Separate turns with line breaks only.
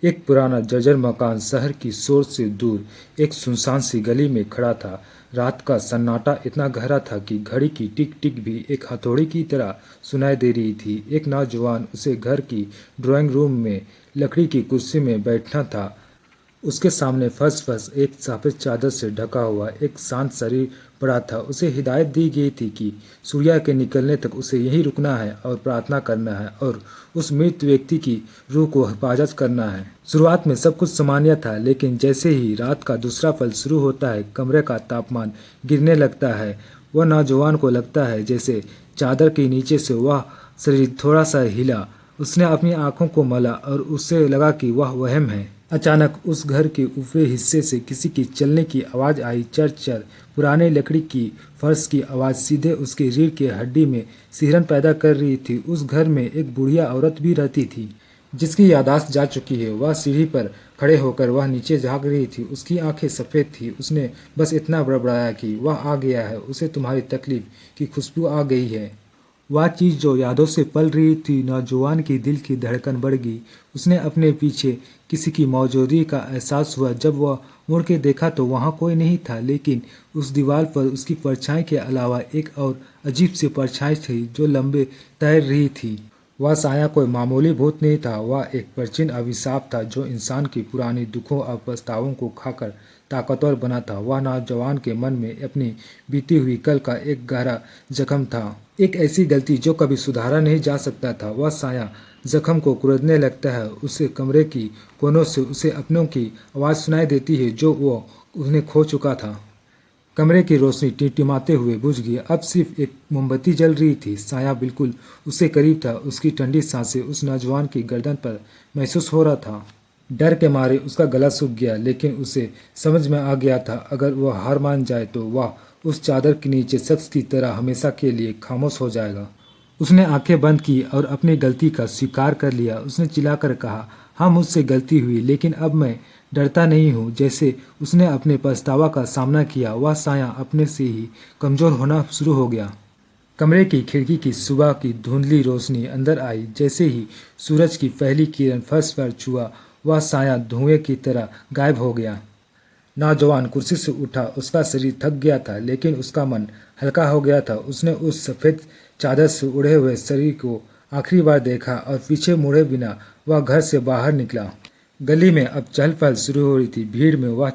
एक पुराना जर्जर मकान शहर की शोर से दूर एक सुनसान सी गली में खड़ा था। रात का सन्नाटा इतना गहरा था कि घड़ी की टिक टिक भी एक हथौड़ी की तरह सुनाई दे रही थी। एक नौजवान उसे घर की ड्राइंग रूम में लकड़ी की कुर्सी में बैठा था। उसके सामने फर्श फर्श एक सफ़ेद चादर से ढका हुआ एक शांत शरीर पड़ा था। उसे हिदायत दी गई थी कि सूर्य के निकलने तक उसे यहीं रुकना है और प्रार्थना करना है और उस मृत व्यक्ति की रूह को हिफाजत करना है। शुरुआत में सब कुछ सामान्य था, लेकिन जैसे ही रात का दूसरा पल शुरू होता है, कमरे का तापमान गिरने लगता है। वह नौजवान को लगता है जैसे चादर के नीचे से वह शरीर थोड़ा सा हिला। उसने अपनी आंखों को मला और उसे लगा कि वह वहम है। अचानक उस घर के ऊपरी हिस्से से किसी की चलने की आवाज़ आई, चर चर। पुराने लकड़ी की फर्श की आवाज़ सीधे उसके रीढ़ की हड्डी में सिहरन पैदा कर रही थी। उस घर में एक बुढ़िया औरत भी रहती थी जिसकी याददाश्त जा चुकी है। वह सीढ़ी पर खड़े होकर वह नीचे झाँक रही थी। उसकी आंखें सफ़ेद थी। उसने बस इतना बड़बड़ाया कि वह आ गया है, उसे तुम्हारी तकलीफ की खुशबू आ गई है। वह चीज़ जो यादों से पल रही थी। नौजवान की दिल की धड़कन बढ़ गई। उसने अपने पीछे किसी की मौजूदगी का एहसास हुआ। जब वह मुड़ के देखा तो वहाँ कोई नहीं था, लेकिन उस दीवार पर उसकी परछाई के अलावा एक और अजीब सी परछाई थी जो लंबे तैर रही थी। वह साया कोई मामूली भूत नहीं था, वह एक प्राचीन अभिशाप था जो इंसान की पुरानी दुखों और पछतावों को खाकर ताकतवर बना था। वह नौजवान के मन में अपनी बीती हुई कल का एक गहरा जख्म था, एक ऐसी गलती जो कभी सुधारा नहीं जा सकता था। वह साया जख्म को कुरेदने लगता है। उसे कमरे की कोनों से उसे अपनों की आवाज़ सुनाई देती है जो वो उसने खो चुका था। कमरे की रोशनी टिमटिमाते हुए बुझ गई। अब सिर्फ एक मोमबत्ती जल रही थी। साया बिल्कुल उससे करीब था। उसकी ठंडी सांसें उस नौजवान की गर्दन पर महसूस हो रहा था। डर के मारे उसका गला सूख गया, लेकिन उसे समझ में आ गया था अगर वह हार मान जाए तो वह उस चादर के नीचे शख्स की तरह हमेशा के लिए खामोश हो जाएगा। उसने आंखें बंद की और अपनी गलती का स्वीकार कर लिया। उसने चिल्लाकर कहा, हाँ मुझसे गलती हुई, लेकिन अब मैं डरता नहीं हूँ। जैसे उसने अपने पछतावा का सामना किया, वह साया अपने से ही कमज़ोर होना शुरू हो गया। कमरे की खिड़की की सुबह की धुंधली रोशनी अंदर आई। जैसे ही सूरज की पहली किरण फर्श पर छुआ, वह साया धुएं की तरह गायब हो गया। नौजवान कुर्सी से उठा। उसका शरीर थक गया था, लेकिन उसका मन हल्का हो गया था। उसने उस सफ़ेद चादर से उड़े हुए शरीर को आखिरी बार देखा और पीछे मुड़े बिना वह घर से बाहर निकला। गली में अब चहल पहल शुरू हो रही थी। भीड़ में वह